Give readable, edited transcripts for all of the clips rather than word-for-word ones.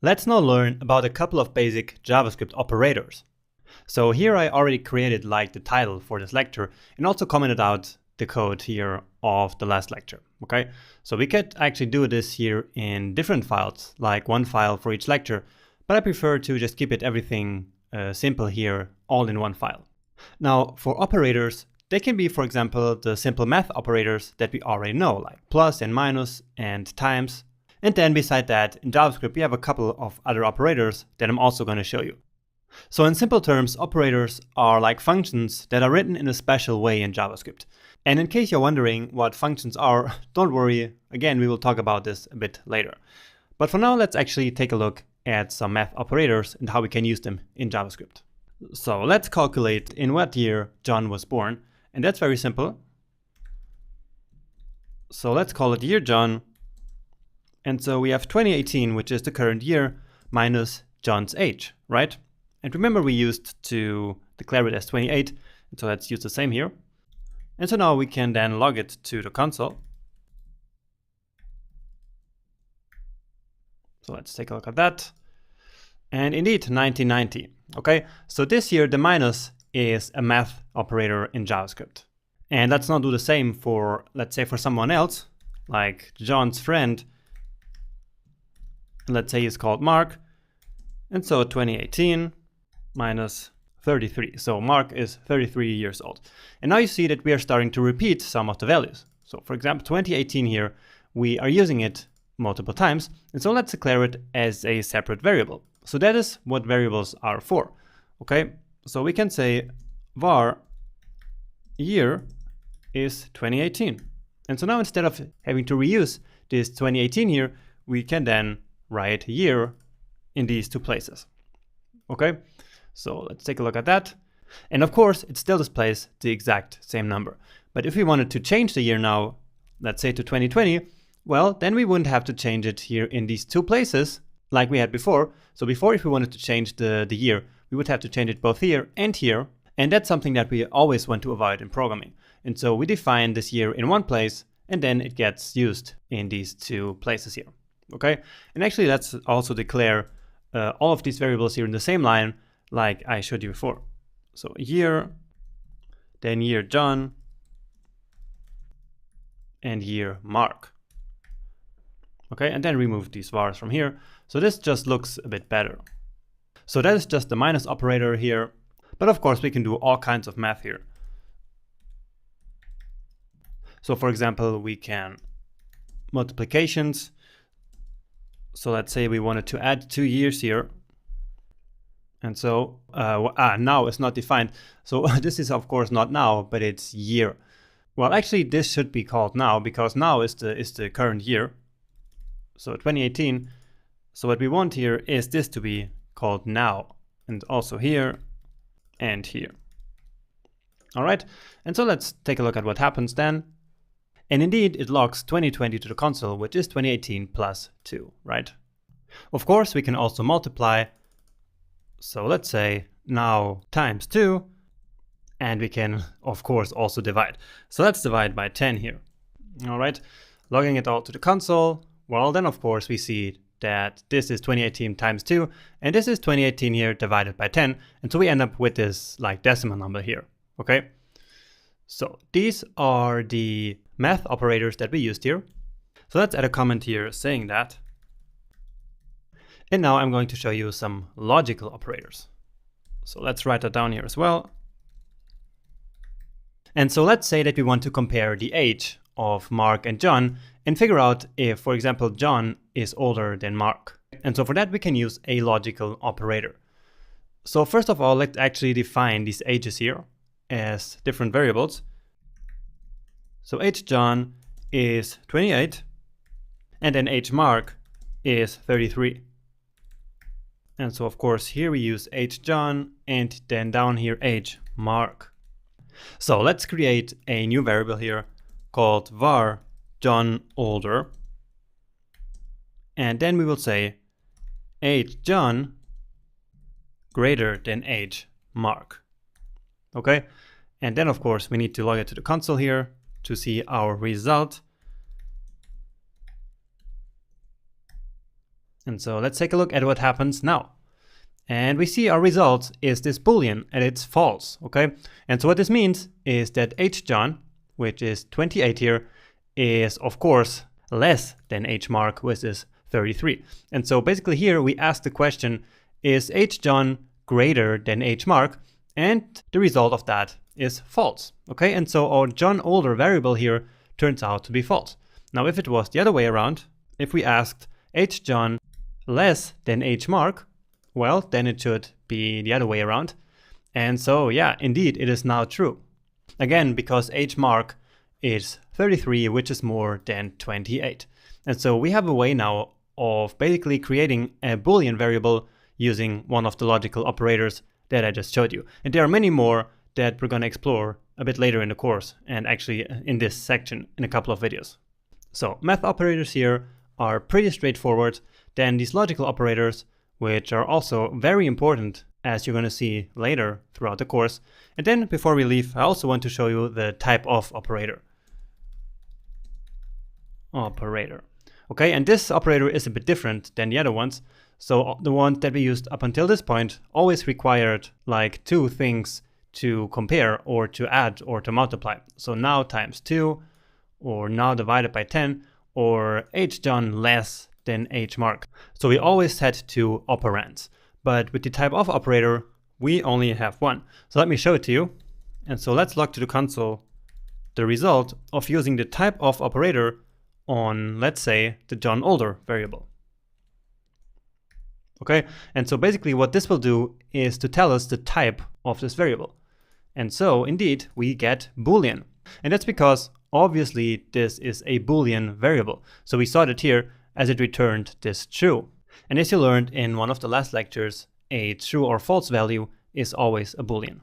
Let's now learn about a couple of basic JavaScript operators. So here I already created like the title for this lecture and also commented out the code here of the last lecture. Okay, so we could actually do this here in different files, like one file for each lecture, but I prefer to just keep everything simple here, all in one file. Now for operators, they can be, for example, the simple math operators that we already know, like plus and minus and times. And then beside that, in JavaScript, we have a couple of other operators that I'm also going to show you. So in simple terms, operators are like functions that are written in a special way in JavaScript. And in case you're wondering what functions are, don't worry, again, we will talk about this a bit later. But for now, let's actually take a look at some math operators and how we can use them in JavaScript. So let's calculate in what year John was born, and that's very simple. So let's call it year John. And so we have 2018, which is the current year, minus John's age, right? And remember, we used to declare it as 28, and so let's use the same here. And so now we can then log it to the console. So let's take a look at that. And indeed, 1990. Okay, so this here, the minus is a math operator in JavaScript. And let's now do the same for, let's say, for someone else, like John's friend. Let's say he's called Mark. And so 2018 minus 33. So Mark is 33 years old. And now you see that we are starting to repeat some of the values. So for example, 2018 here, we are using it multiple times. And so let's declare it as a separate variable. So that is what variables are for. Okay, so we can say var year is 2018. And so now instead of having to reuse this 2018 here, we can then write year in these two places. Okay, so let's take a look at that. And of course, it still displays the exact same number. But if we wanted to change the year now, let's say to 2020, well, then we wouldn't have to change it here in these two places like we had before. So before, if we wanted to change the year, we would have to change it both here and here. And that's something that we always want to avoid in programming. And so we define this year in one place, and then it gets used in these two places here. Okay, and actually let's also declare all of these variables here in the same line like I showed you before. So year, then year John, and year Mark. Okay, and then remove these vars from here. So this just looks a bit better. So that is just the minus operator here. But of course we can do all kinds of math here. So for example, we can multiplications. So let's say we wanted to add 2 years here. And so now it's not defined. So this is of course not now, but it's year. Well, actually this should be called now because now is the current year. So 2018. So what we want here is this to be called now, and also here and here. All right. And so let's take a look at what happens then. And indeed, it logs 2020 to the console, which is 2018 plus 2, right? Of course, we can also multiply. So let's say now times 2, and we can, of course, also divide. So let's divide by 10 here. All right, logging it all to the console. Well, then, of course, we see that this is 2018 times 2, and this is 2018 here divided by 10. And so we end up with this like decimal number here, okay? So these are the math operators that we used here. So let's add a comment here saying that. And now I'm going to show you some logical operators. So let's write that down here as well. And so let's say that we want to compare the age of Mark and John and figure out if, for example, John is older than Mark. And so for that, we can use a logical operator. So first of all, let's actually define these ages here as different variables. So age John is 28, and then age Mark is 33. And so of course here we use age John, and then down here age Mark. So let's create a new variable here called var John older. And then we will say age John greater than age Mark. Okay, and then of course we need to log it to the console here to see our result. And so let's take a look at what happens now. And we see our result is this boolean and it's false, okay? And so what this means is that hjohn, which is 28 here, is of course less than hmark, which is 33. And so basically here we ask the question, is hjohn greater than hmark? And the result of that is false, okay? And so our John older variable here turns out to be false. Now if it was the other way around, if we asked hjohn less than hmark, well, then it should be the other way around. And so, yeah, indeed, it is now true. Again, because hmark is 33, which is more than 28. And so we have a way now of basically creating a Boolean variable using one of the logical operators that I just showed you. And there are many more that we're going to explore a bit later in the course, and actually in this section in a couple of videos. So math operators here are pretty straightforward. Then these logical operators, which are also very important, as you're going to see later throughout the course. And then before we leave, I also want to show you the type of operator. Okay, and this operator is a bit different than the other ones. So the one that we used up until this point always required like two things to compare or to add or to multiply. So now times 2, or now divided by 10, or hjohn less than hmark. So we always had two operands, but with the type of operator, we only have one. So let me show it to you. And so let's log to the console the result of using the type of operator on, let's say, the John older variable. Okay, and so basically what this will do is to tell us the type of this variable. And so indeed we get Boolean. And that's because obviously this is a Boolean variable. So we saw that here as it returned this true. And as you learned in one of the last lectures, a true or false value is always a Boolean,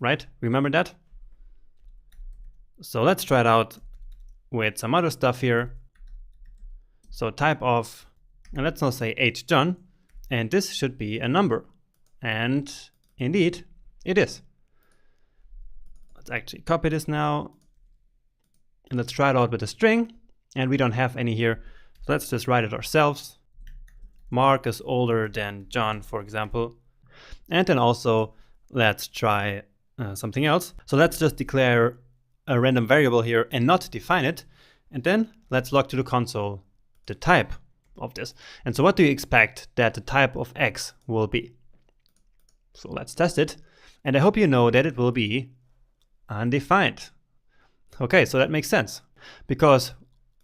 right? Remember that? So let's try it out with some other stuff here. So type of, and let's now say hjohn, and this should be a number. And indeed, it is. Let's actually copy this now. And let's try it out with a string. And we don't have any here. So let's just write it ourselves. Mark is older than John, for example. And then also, let's try something else. So let's just declare a random variable here and not define it. And then let's log to the console the type of this. And so what do you expect that the type of X will be? So let's test it. And I hope you know that it will be undefined. Okay, so that makes sense. Because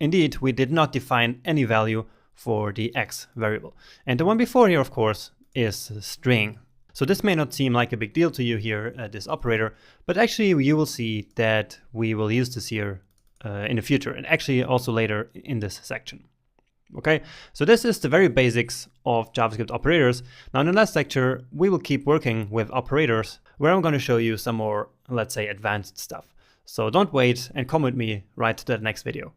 indeed, we did not define any value for the X variable. And the one before here, of course, is a string. So this may not seem like a big deal to you here, this operator, but actually you will see that we will use this here in the future, and actually also later in this section. Okay, so this is the very basics of JavaScript operators. Now in the last lecture, we will keep working with operators, where I'm going to show you some more, let's say, advanced stuff. So don't wait and come with me right to the next video.